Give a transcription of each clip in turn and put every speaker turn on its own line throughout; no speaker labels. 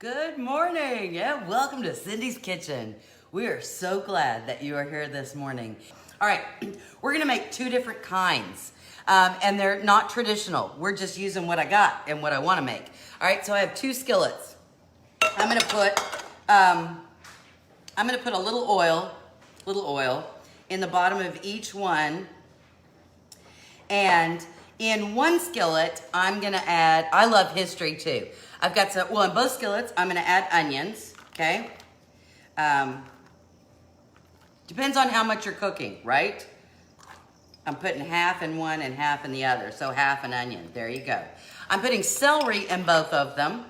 Good morning, yeah, welcome to Cindy's Kitchen. We are so glad that you are here this morning. All right, we're gonna make two different kinds, and they're not traditional. We're just using what I got and what I wanna make. All right, so I have two skillets. I'm gonna put a little oil in the bottom of each one. And in one skillet, I'm gonna add, I love history too. I've got some, well, in both skillets, I'm gonna add onions, okay? Depends on how much you're cooking, right? I'm putting half in one and half in the other, so half an onion, there you go. I'm putting celery in both of them.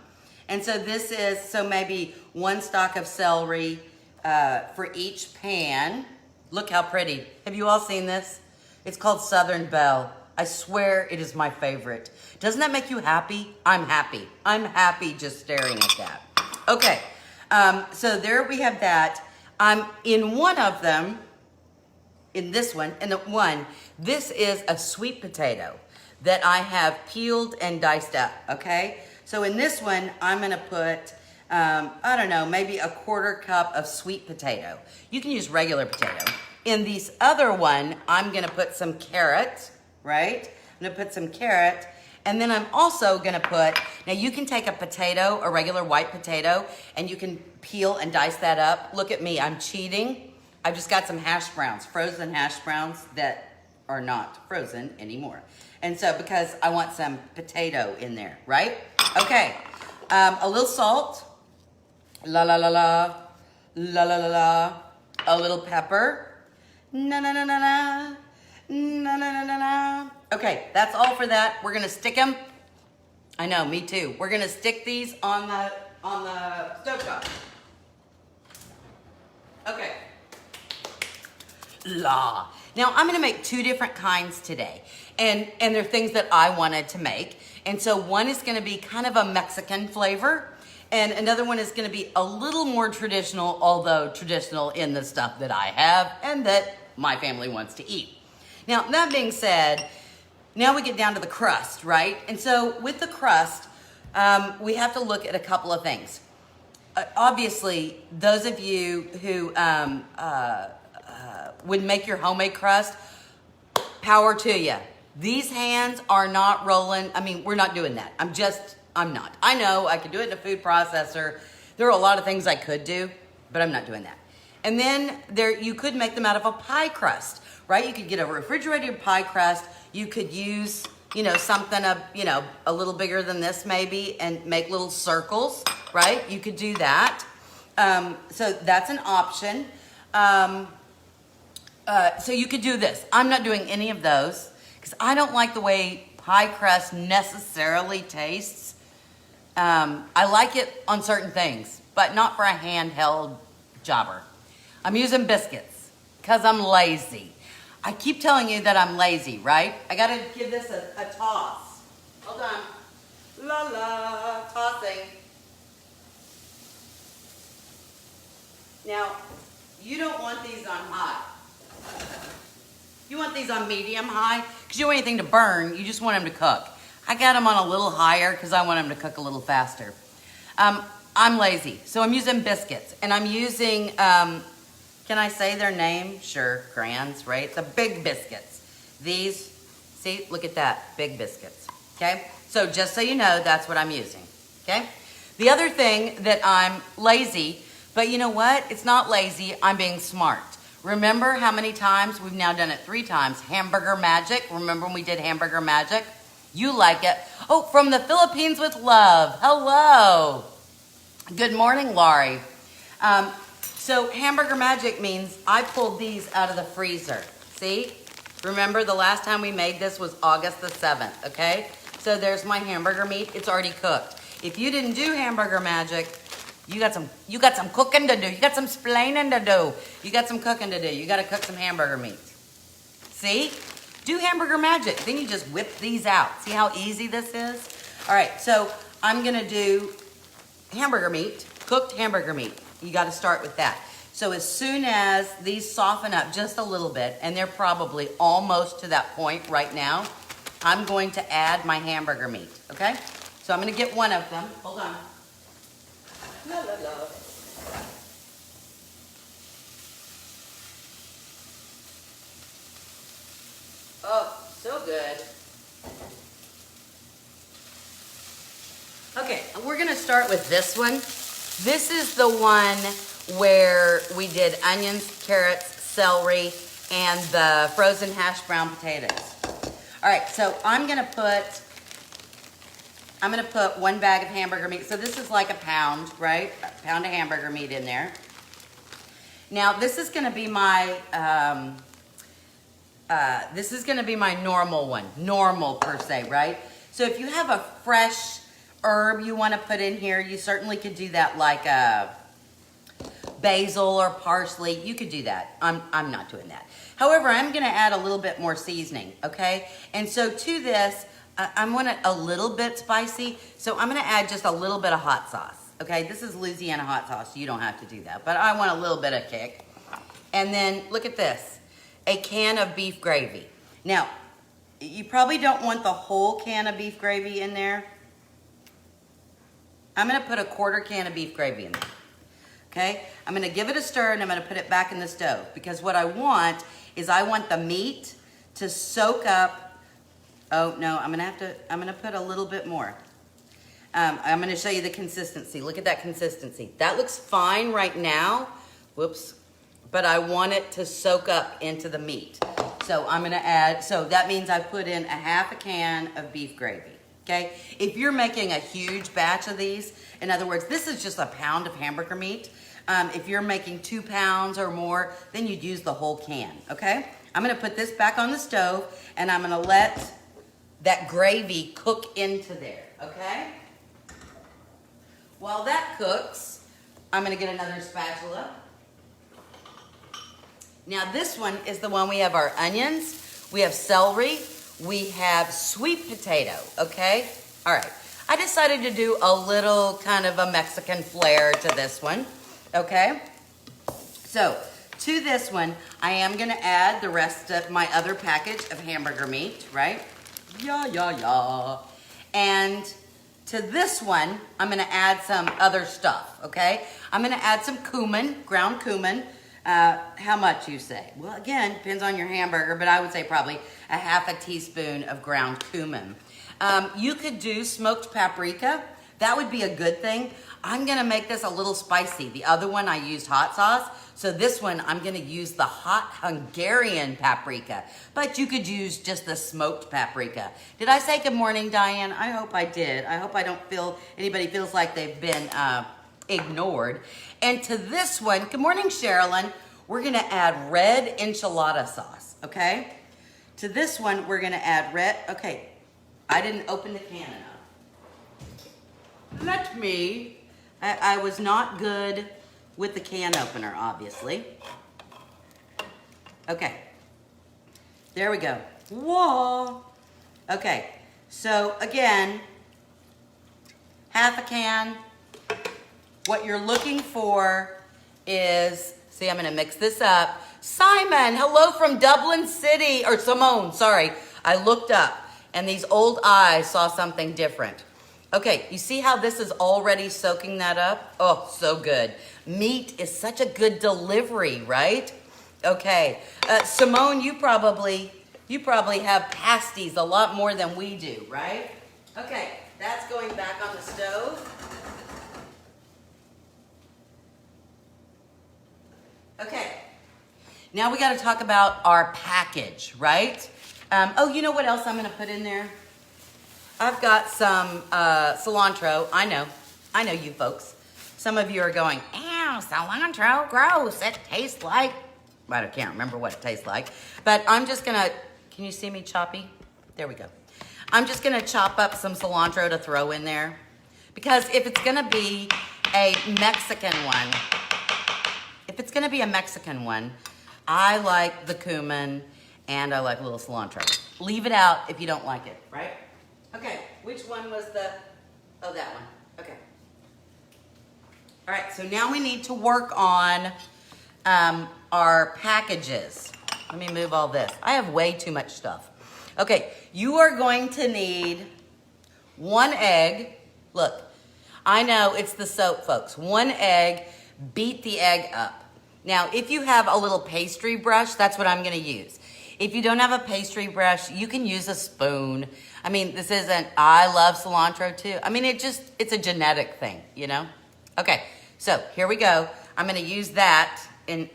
And so this is, so maybe one stalk of celery for each pan. Look how pretty. Have you all seen this? It's called Southern Belle. I swear it is my favorite. Doesn't that make you happy? I'm happy. I'm happy just staring at that. Okay, so there we have that. In one of them, in this one, this is a sweet potato that I have peeled and diced up, okay? So in this one, I'm gonna put, I don't know, maybe a 1/4 cup of sweet potato. You can use regular potato. In this other one, I'm gonna put some carrot, right? I'm gonna put some carrot, and then I'm also gonna put, now you can take a potato, a regular white potato, and you can peel and dice that up. Look at me, I'm cheating. I've just got some hash browns, frozen hash browns that are not frozen anymore. And so, because I want some potato in there, right? Okay, a little salt, la la la la, la la la la, a little pepper, na na na na na, na na na na na. Okay, that's all for that. We're gonna stick them. I know, me too. We're gonna stick these on the stovetop. Okay. La. Now I'm gonna make two different kinds today, and they're things that I wanted to make. And so one is gonna be kind of a Mexican flavor, and another one is gonna be a little more traditional, although traditional in the stuff that I have and that my family wants to eat. Now, that being said, now we get down to the crust, right? And so with the crust, we have to look at a couple of things. Obviously, those of you who would make your homemade crust, power to you. These hands are not rolling. I mean, we're not doing that. I'm not. I know I could do it in a food processor. There are a lot of things I could do, but I'm not doing that. And then you could make them out of a pie crust, right? You could get a refrigerated pie crust. You could use, something a little bigger than this maybe, and make little circles, right? You could do that. So that's an option. So you could do this. I'm not doing any of those because I don't like the way pie crust necessarily tastes. I like it on certain things, but not for a handheld jobber. I'm using biscuits because I'm lazy. I keep telling you that I'm lazy, right? I gotta give this a toss. Hold on. La la, tossing. Now, you don't want these on high. You want these on medium high because you don't want anything to burn. You just want them to cook. I got them on a little higher because I want them to cook a little faster. I'm lazy, so I'm using biscuits, and I'm using, can I say their name? Sure, Grands, right? The big biscuits. These, see, look at that, big biscuits, okay? So just so you know, that's what I'm using, okay? The other thing that I'm lazy, but you know what? It's not lazy, I'm being smart. Remember how many times, we've now done it 3 times, hamburger magic. Remember when we did hamburger magic? You like it. Oh, from the Philippines with love. Hello. Good morning, Laurie. So hamburger magic means I pulled these out of the freezer. See? Remember the last time we made this was August the 7th, okay? So there's my hamburger meat. It's already cooked. If you didn't do hamburger magic, you got some cooking to do. You got some splaining to do. You got some cooking to do. You got to cook some hamburger meat. See? Do hamburger magic. Then you just whip these out. See how easy this is? All right, so I'm going to do hamburger meat, cooked hamburger meat. You got to start with that. So as soon as these soften up just a little bit, and they're probably almost to that point right now, I'm going to add my hamburger meat, okay? So I'm going to get one of them. Hold on. La la la. Oh, so good. Okay, we're gonna start with this one. This is the one where we did onions, carrots, celery, and the frozen hash brown potatoes. All right, so I'm gonna put 1 bag of hamburger meat. So this is like a pound, right? A pound of hamburger meat in there. Now this is gonna be my normal one, normal per se, right? So if you have a fresh herb you want to put in here, you certainly could do that, like basil or parsley. You could do that. I'm not doing that. However, I'm going to add a little bit more seasoning, okay? And so to this, I want it a little bit spicy, so I'm going to add just a little bit of hot sauce, okay? This is Louisiana hot sauce. You don't have to do that, but I want a little bit of kick. And then look at this, a can of beef gravy. Now, you probably don't want the whole can of beef gravy in there. I'm gonna put a 1/4 can of beef gravy in there, okay? I'm gonna give it a stir and I'm gonna put it back in the stove, because what I want is I want the meat to soak up. Oh no, I'm gonna put a little bit more. I'm gonna show you the consistency. Look at that consistency. That looks fine right now. Whoops. But I want it to soak up into the meat. So I'm gonna add, so that means I put in 1/2 can of beef gravy. Okay, if you're making a huge batch of these, in other words, this is just a pound of hamburger meat. If you're making 2 pounds or more, then you'd use the whole can, okay? I'm gonna put this back on the stove and I'm gonna let that gravy cook into there, okay? While that cooks, I'm gonna get another spatula. Now this one is the one we have our onions, we have celery, we have sweet potato, okay? All right, I decided to do a little kind of a Mexican flair to this one, okay? So, to this one, I am gonna add the rest of my other package of hamburger meat, right? Yeah. And to this one, I'm gonna add some other stuff, okay? I'm gonna add some cumin, ground cumin. How much, you say? Well, again, depends on your hamburger, but I would say probably 1/2 teaspoon of ground cumin. You could do smoked paprika. That would be a good thing. I'm gonna make this a little spicy. The other one I used hot sauce, so this one I'm gonna use the hot Hungarian paprika, but you could use just the smoked paprika. Did I say good morning, Diane? I hope I did. I hope I don't feel, anybody feels like they've been ignored. And to this one, good morning, Sherilyn, we're gonna add red enchilada sauce, okay? To this one, we're gonna add red, okay, I didn't open the can enough. I was not good with the can opener, obviously. Okay, there we go. Whoa. Okay, so again, 1/2 can. What you're looking for is, see, I'm gonna mix this up. Simon, hello from Dublin City, or Simone, sorry. I looked up and these old eyes saw something different. Okay, you see how this is already soaking that up? Oh, so good. Meat is such a good delivery, right? Okay, Simone, you probably have pasties a lot more than we do, right? Okay, that's going back on the stove. Okay, now we got to talk about our package, right? Oh, you know what else I'm going to put in there? I've got some cilantro. I know you folks. Some of you are going, ew, cilantro, gross. It tastes like, I can't remember what it tastes like. But I'm just going to, can you see me choppy? There we go. I'm just going to chop up some cilantro to throw in there. Because if it's going to be a Mexican one, I like the cumin and I like a little cilantro. Leave it out if you don't like it, right? Okay, which one was the, oh, that one. Okay. All right, so now we need to work on our packages. Let me move all this. I have way too much stuff. Okay, you are going to need 1 egg. Look, I know it's the soap, folks. 1 egg, beat the egg up. Now, if you have a little pastry brush, that's what I'm gonna use. If you don't have a pastry brush, you can use a spoon. I mean, this isn't, I love cilantro too. I mean, it's a genetic thing, you know? Okay, so here we go. I'm gonna use that in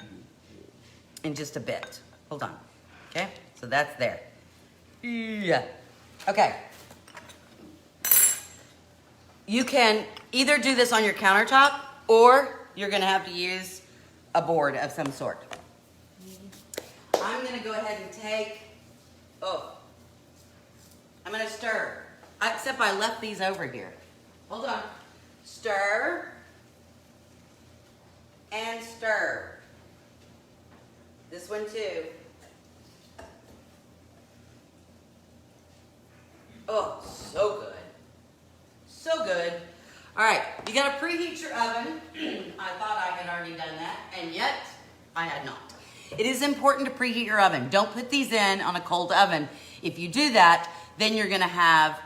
just a bit. Hold on, okay? So that's there. Yeah, okay. You can either do this on your countertop or you're gonna have to use a board of some sort. I'm gonna go ahead and take, I'm gonna stir. Except I left these over here. Hold on. Stir and stir. This one too. Oh, so good. So good. All right, you gotta preheat your oven. I thought I had already done that, and yet I had not. It is important to preheat your oven. Don't put these in on a cold oven. If you do that, then you're gonna have,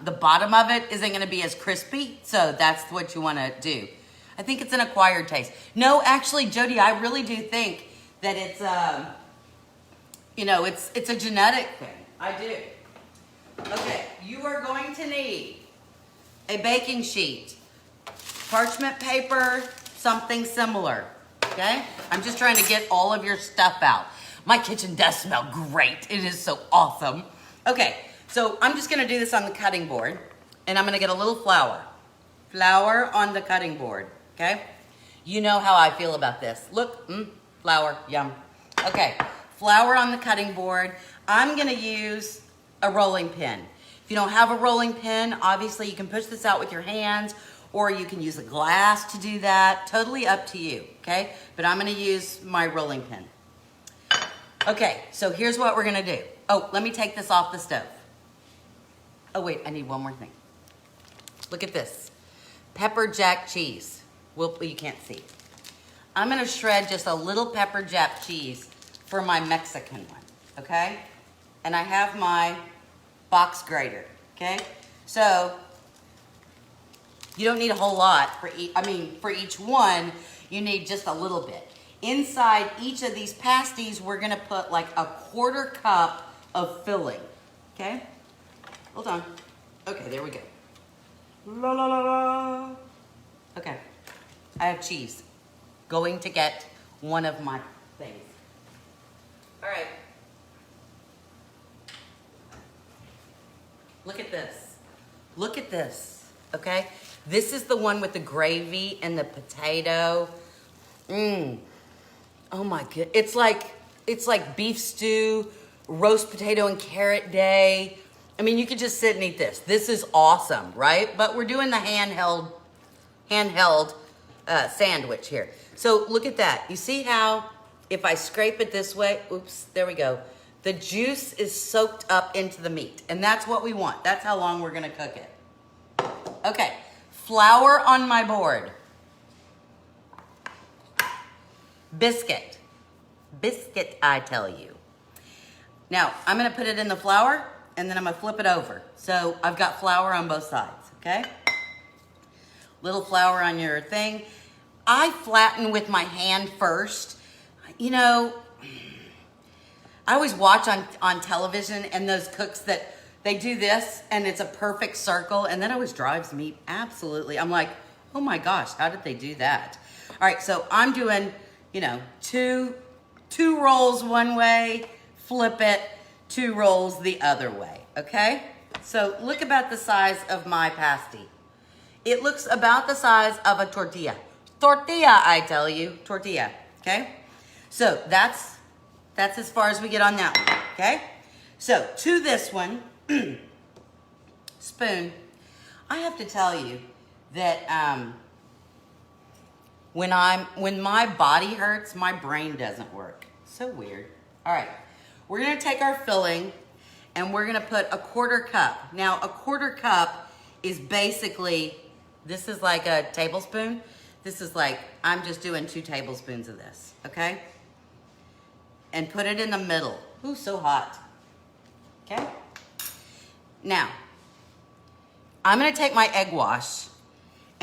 the bottom of it isn't gonna be as crispy, so that's what you wanna do. I think it's an acquired taste. No, actually, Jody, I really do think that it's, you know, it's a genetic thing. I do. Okay, you are going to need a baking sheet, parchment paper, something similar, okay? I'm just trying to get all of your stuff out. My kitchen does smell great. It is so awesome. Okay, so I'm just gonna do this on the cutting board, and I'm gonna get a little flour. Flour on the cutting board, okay? You know how I feel about this. Look, flour, yum. Okay, flour on the cutting board. I'm gonna use a rolling pin. If you don't have a rolling pin, obviously you can push this out with your hands, or you can use a glass to do that. Totally up to you, okay? But I'm gonna use my rolling pin. Okay, so here's what we're gonna do. Oh, let me take this off the stove. Oh wait, I need one more thing. Look at this. Pepper jack cheese. Well, you can't see. I'm gonna shred just a little pepper jack cheese for my Mexican one, okay? And I have my box grater, okay? So, you don't need a whole lot for each one, you need just a little bit. Inside each of these pasties, we're gonna put like a 1/4 cup of filling, okay? Hold on. Okay, there we go. La la la la. Okay, I have cheese. Going to get one of my things. All right. Look at this. Look at this, okay? This is the one with the gravy and the potato. Oh my god. It's like beef stew, roast potato and carrot day. I mean, you could just sit and eat this. This is awesome, right? But we're doing the handheld sandwich here. So look at that. You see how if I scrape it this way, oops, there we go. The juice is soaked up into the meat, and that's what we want. That's how long we're gonna cook it. Okay, flour on my board. Biscuit, I tell you. Now, I'm gonna put it in the flour, and then I'm gonna flip it over. So I've got flour on both sides, okay? Little flour on your thing. I flatten with my hand first. You know, I always watch on television and those cooks that they do this and it's a perfect circle, and that always drives me absolutely. I'm like, oh my gosh, how did they do that? All right, so I'm doing, you know, two rolls one way, flip it, 2 rolls the other way, okay? So look about the size of my pasty. It looks about the size of a tortilla. Tortilla, I tell you, tortilla, okay? So that's as far as we get on that one, okay? So to this one, spoon, I have to tell you that when my body hurts, my brain doesn't work. So weird. All right, we're gonna take our filling and we're gonna put a 1/4 cup. Now a 1/4 cup is basically, this is like a tablespoon. This is like, I'm just doing 2 tablespoons of this, okay? And put it in the middle. Ooh, so hot. Okay? Now, I'm gonna take my egg wash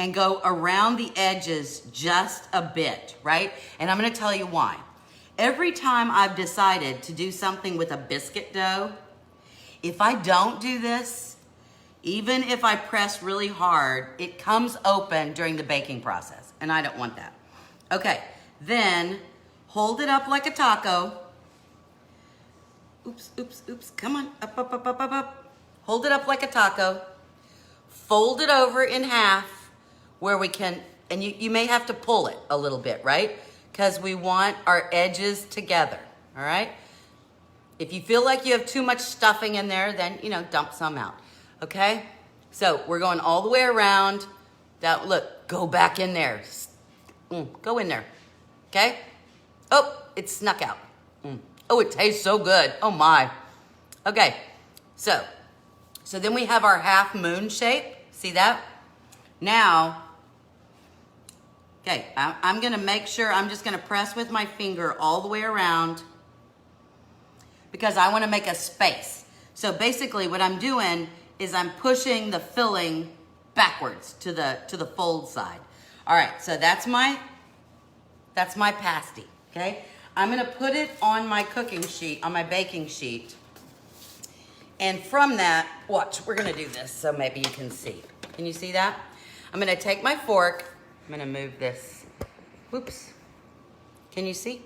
and go around the edges just a bit, right? And I'm gonna tell you why. Every time I've decided to do something with a biscuit dough, if I don't do this, even if I press really hard, it comes open during the baking process, and I don't want that. Okay, then hold it up like a taco. Oops, oops, oops, come on, up, up, up, up, up, up. Hold it up like a taco. Fold it over in half where we can, and you may have to pull it a little bit, right? Because we want our edges together, all right? If you feel like you have too much stuffing in there, then, dump some out, okay? So we're going all the way around. That, look, go back in there. Go in there, okay? Oh, it snuck out. Oh, it tastes so good. Oh my. Okay, so then we have our half moon shape. See that? Now, okay, I'm gonna make sure, I'm just gonna press with my finger all the way around because I wanna make a space. So basically what I'm doing is I'm pushing the filling backwards to the fold side. All right, so that's my pasty, okay? I'm gonna put it on my cooking sheet, on my baking sheet. And from that, watch, we're gonna do this so maybe you can see. Can you see that? I'm gonna take my fork, I'm gonna move this. Whoops. Can you see?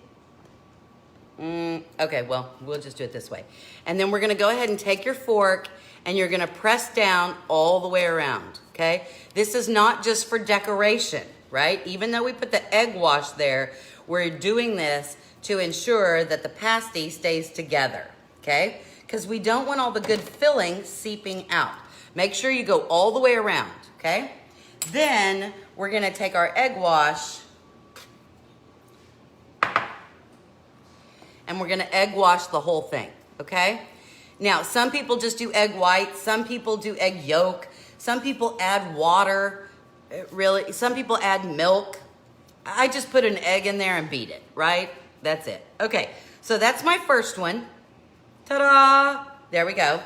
Okay, well, we'll just do it this way. And then we're gonna go ahead and take your fork and you're gonna press down all the way around, okay? This is not just for decoration, right? Even though we put the egg wash there, we're doing this to ensure that the pasty stays together, okay? Because we don't want all the good filling seeping out. Make sure you go all the way around, okay? Then we're gonna take our egg wash and we're gonna egg wash the whole thing, okay? Now, some people just do egg white, some people do egg yolk, some people add water, really, some people add milk. I just put an egg in there and beat it, right? That's it. Okay, so that's my first one. Ta-da! There we go.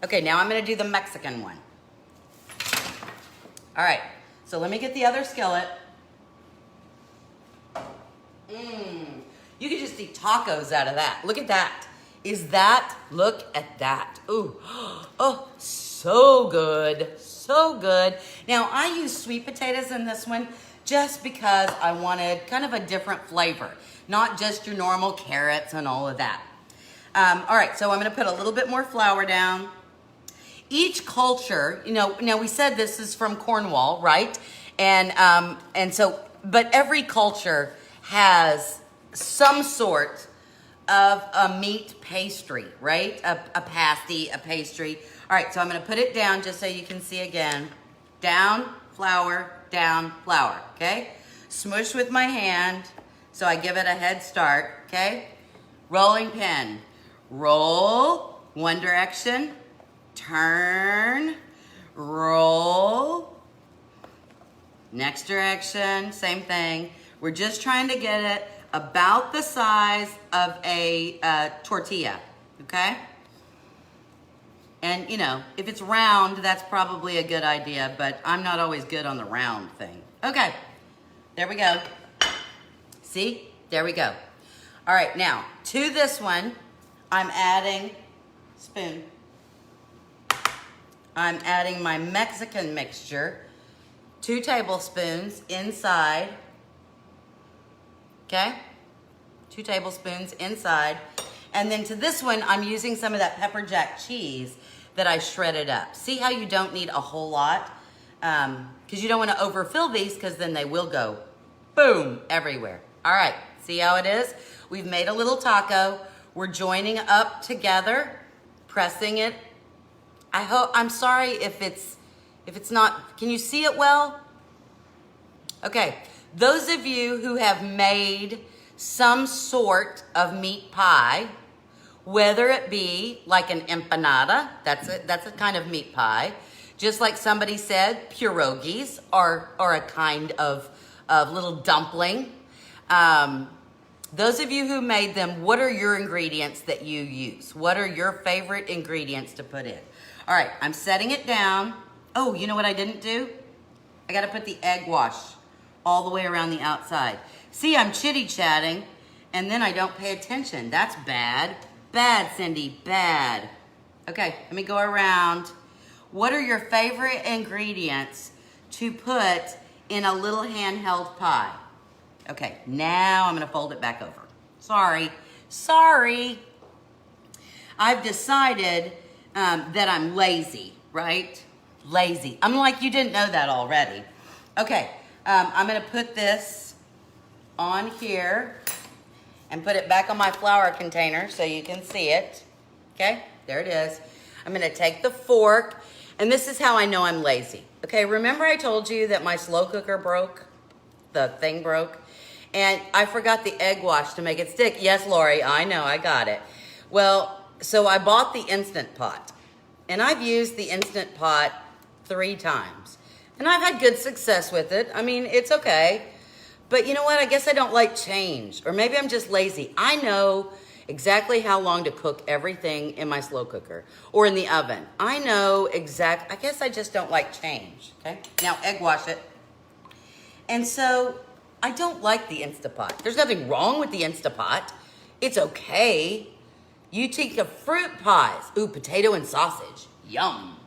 Okay, now I'm gonna do the Mexican one. All right, so let me get the other skillet. You could just eat tacos out of that. Look at that. Look at that. Ooh, oh, so good, so good. Now, I use sweet potatoes in this one just because I wanted kind of a different flavor, not just your normal carrots and all of that. All right, so I'm gonna put a little bit more flour down. Each culture, now we said this is from Cornwall, right? And so, but every culture has some sort of a meat pastry, right? A pasty, a pastry. All right, so I'm gonna put it down just so you can see again. Down, flour, okay? Smush with my hand so I give it a head start, okay? Rolling pin. Roll, one direction, turn, roll, next direction, same thing. We're just trying to get it about the size of a tortilla, okay? And if it's round, that's probably a good idea, but I'm not always good on the round thing. Okay, there we go. See, there we go. All right, now to this one, I'm adding I'm adding my Mexican mixture, 2 tablespoons inside, okay? 2 tablespoons inside. And then to this one, I'm using some of that pepper jack cheese that I shredded up. See how you don't need a whole lot? Because you don't want to overfill these because then they will go boom everywhere. All right, see how it is? We've made a little taco. We're joining up together, pressing it. I'm sorry if it's not, can you see it well? Okay, those of you who have made some sort of meat pie, whether it be like an empanada, that's a kind of meat pie, just like somebody said, pierogies are a kind of little dumpling. Those of you who made them, what are your ingredients that you use? What are your favorite ingredients to put in? All right, I'm setting it down. Oh, you know what I didn't do? I gotta put the egg wash all the way around the outside. See, I'm chitty-chatting, and then I don't pay attention. That's bad. Bad, Cindy, bad. Okay, let me go around. What are your favorite ingredients to put in a little handheld pie? Okay, now I'm gonna fold it back over. Sorry. I've decided that I'm lazy, right? Lazy. I'm like, you didn't know that already. Okay, I'm gonna put this on here and put it back on my flour container so you can see it. Okay, there it is. I'm gonna take the fork, and this is how I know I'm lazy. Okay, remember I told you that my slow cooker broke? The thing broke? And I forgot the egg wash to make it stick. Yes, Lori, I know, I got it. Well, so I bought the Instant Pot, and I've used the Instant Pot 3 times. And I've had good success with it. I mean, it's okay. But you know what? I guess I don't like change. Or maybe I'm just lazy. I know exactly how long to cook everything in my slow cooker or in the oven. I know I guess I just don't like change, okay? Now, egg wash it. And so, I don't like the Instapot. There's nothing wrong with the Instapot. It's okay. You take the fruit pies. Ooh, potato and sausage. Yum.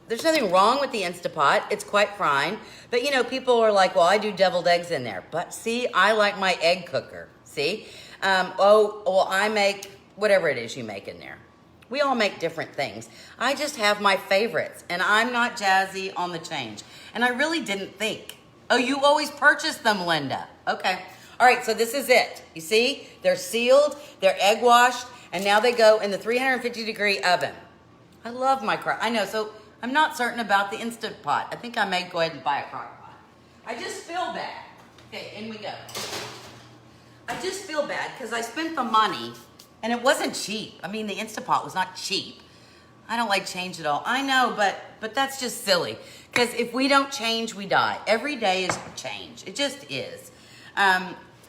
There's nothing wrong with the Instapot. It's quite fine. But you know, people are like, well, I do deviled eggs in there. But see, I like my egg cooker. See? I make whatever it is you make in there. We all make different things. I just have my favorites, and I'm not jazzy on the change. And I really didn't think. Oh, you always purchase them, Linda. Okay. All right, so this is it. You see? They're sealed, they're egg washed, and now they go in the 350-degree oven. I love my I know, so I'm not certain about the Instant Pot. I think I may go ahead and buy a crock pot. I just feel bad. Okay, in we go. I just feel bad because I spent the money, and it wasn't cheap. I mean, the Instant Pot was not cheap. I don't like change at all. I know, but that's just silly. Because if we don't change, we die. Every day is change. It just is.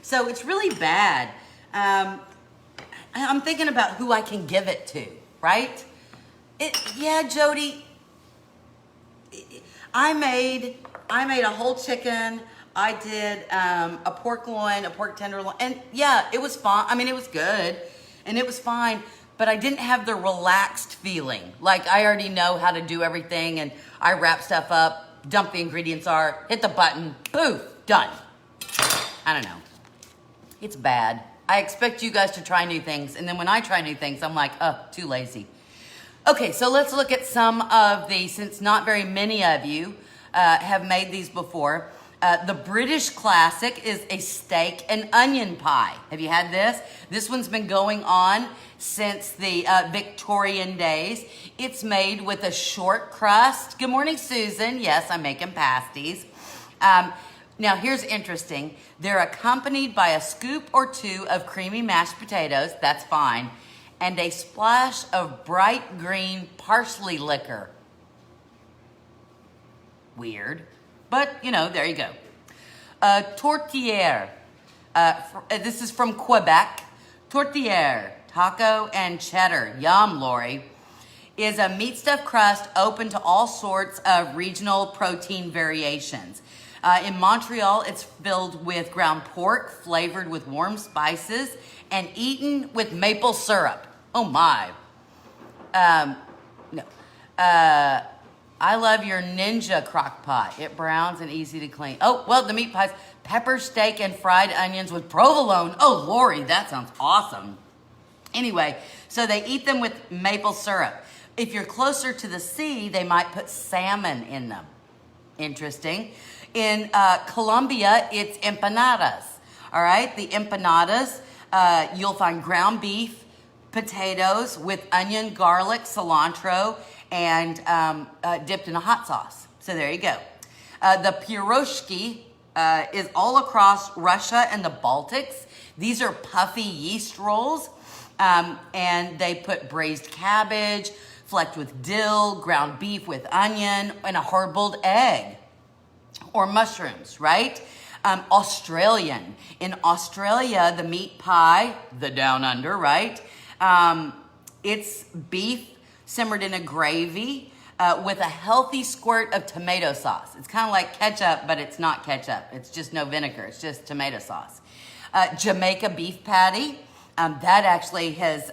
So it's really bad. I'm thinking about who I can give it to, right? Yeah, Jody. I made a whole chicken. I did a pork loin, a pork tenderloin, and yeah, it was fine. I mean, it was good, and it was fine. But I didn't have the relaxed feeling. Like I already know how to do everything, and I wrap stuff up, dump the ingredients hit the button, poof, done. I don't know. It's bad. I expect you guys to try new things, and then when I try new things, I'm like, oh, too lazy. Okay, so let's look at some of these, since not very many of you have made these before. The British classic is a steak and onion pie. Have you had this? This one's been going on since the Victorian days. It's made with a short crust. Good morning, Susan. Yes, I'm making pasties. Now, here's interesting. They're accompanied by a scoop or 2 of creamy mashed potatoes. That's fine. And a splash of bright green parsley liquor. Weird. But, you know, there you go. Tortilla. This is from Quebec. Tortilla, taco and cheddar. Yum, Lori. Is a meat stuffed crust open to all sorts of regional protein variations. In Montreal, it's filled with ground pork, flavored with warm spices, and eaten with maple syrup. Oh my. No. I love your Ninja crock pot. It browns and easy to clean. Oh, well, the meat pies. Pepper steak and fried onions with provolone. Oh, Lori, that sounds awesome. Anyway, so they eat them with maple syrup. If you're closer to the sea, they might put salmon in them. Interesting. In Colombia, it's empanadas. All right, the empanadas, you'll find ground beef, potatoes with onion, garlic, cilantro, and dipped in a hot sauce. So there you go. The pierogi is all across Russia and the Baltics. These are puffy yeast rolls, and they put braised cabbage, flecked with dill, ground beef with onion, and a hard-boiled egg. Or mushrooms, right? Australian. In Australia, the meat pie, the down under, right? It's beef simmered in a gravy, with a healthy squirt of tomato sauce. It's kind of like ketchup, but it's not ketchup. It's just no vinegar. It's just tomato sauce. Jamaica beef patty. That actually has,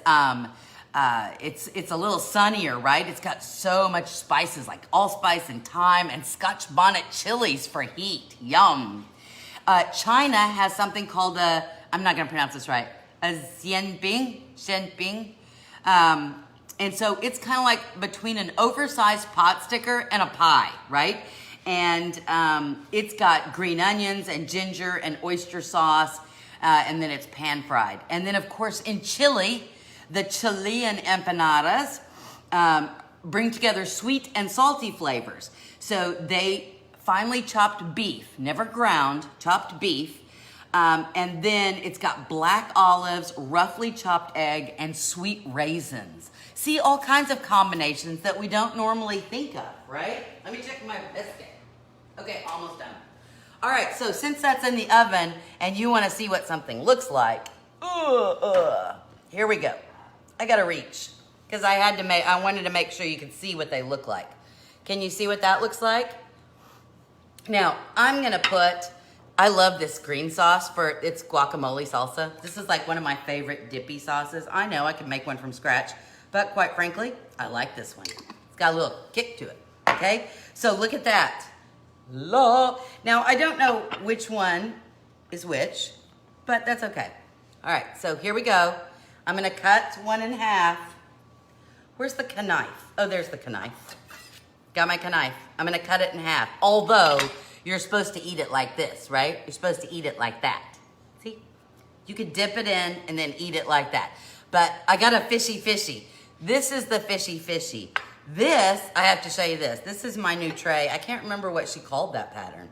it's a little sunnier, right? It's got so much spices like allspice and thyme and Scotch bonnet chilies for heat. Yum. China has something called I'm not going to pronounce this right, a xianbing. And so it's kind of like between an oversized pot sticker and a pie, right? And it's got green onions and ginger and oyster sauce, and then it's pan fried. And then, of course, in Chile, the Chilean empanadas bring together sweet and salty flavors. So they finely chopped beef, never ground, chopped beef. And then it's got black olives, roughly chopped egg, and sweet raisins. See, all kinds of combinations that we don't normally think of, right? Let me check my biscuit. Okay, almost done. All right, so since that's in the oven and you want to see what something looks like, here we go. I got to reach because I wanted to make sure you could see what they look like. Can you see what that looks like? Now, I'm going to put, I love this green sauce it's guacamole salsa. This is like one of my favorite dippy sauces. I know I could make one from scratch, but quite frankly, I like this one. It's got a little kick to it, okay? So look at that. Now, I don't know which one is which, but that's okay. All right, so here we go. I'm gonna cut one in half. Where's the knife? Oh, there's the knife. Got my knife. I'm gonna cut it in half. Although, you're supposed to eat it like this, right? You're supposed to eat it like that. See? You could dip it in and then eat it like that. But I got a fishy. This is the fishy. This, I have to show you this. This is my new tray. I can't remember what she called that pattern.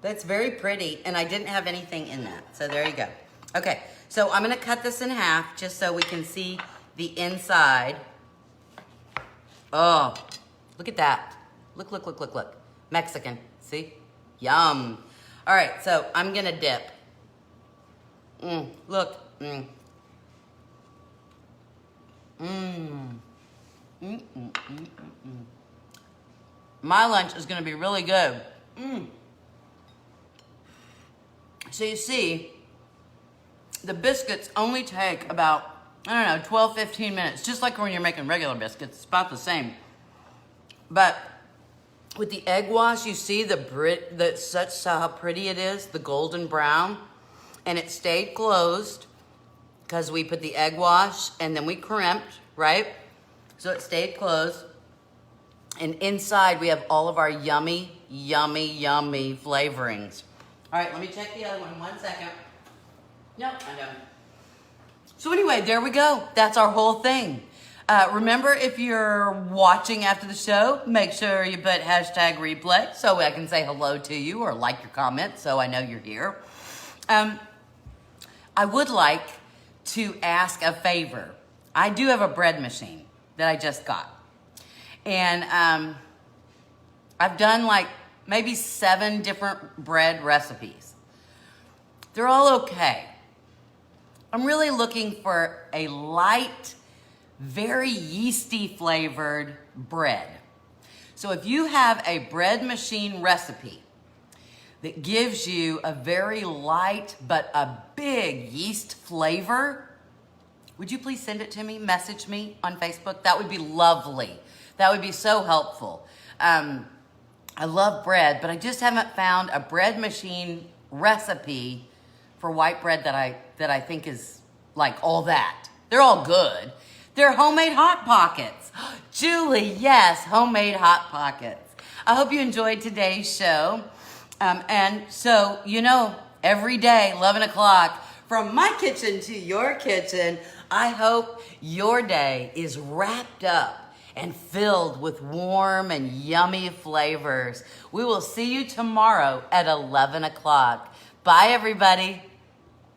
But it's very pretty, and I didn't have anything in that. So there you go. Okay, so I'm gonna cut this in half just so we can see the inside. Oh, look at that. Look. Mexican, see? Yum. All right, so I'm gonna dip. Look. My lunch is gonna be really good. So you see, the biscuits only take about, 12, 15 minutes, just like when you're making regular biscuits. It's about the same. But with the egg wash, you see such how pretty it is, the golden brown, and it stayed closed because we put the egg wash and then we crimped, right? So it stayed closed. And inside we have all of our yummy flavorings. All right, let me check the other one second. Nope, I'm done. So anyway, there we go. That's our whole thing. Remember, if you're watching after the show, make sure you put #replay so I can say hello to you or like your comment so I know you're here. I would like to ask a favor. I do have a bread machine that I just got. And I've done like maybe 7 different bread recipes. They're all okay. I'm really looking for a light, very yeasty flavored bread. So if you have a bread machine recipe that gives you a very light but a big yeast flavor, would you please send it to me, message me on Facebook? That would be lovely. That would be so helpful. I love bread, but I just haven't found a bread machine recipe for white bread that I think is like all that. They're all good. They're homemade Hot Pockets. Julie, yes, homemade Hot Pockets. I hope you enjoyed today's show. And so, every day, 11 o'clock, from my kitchen to your kitchen, I hope your day is wrapped up and filled with warm and yummy flavors. We will see you tomorrow at 11 o'clock. Bye, everybody.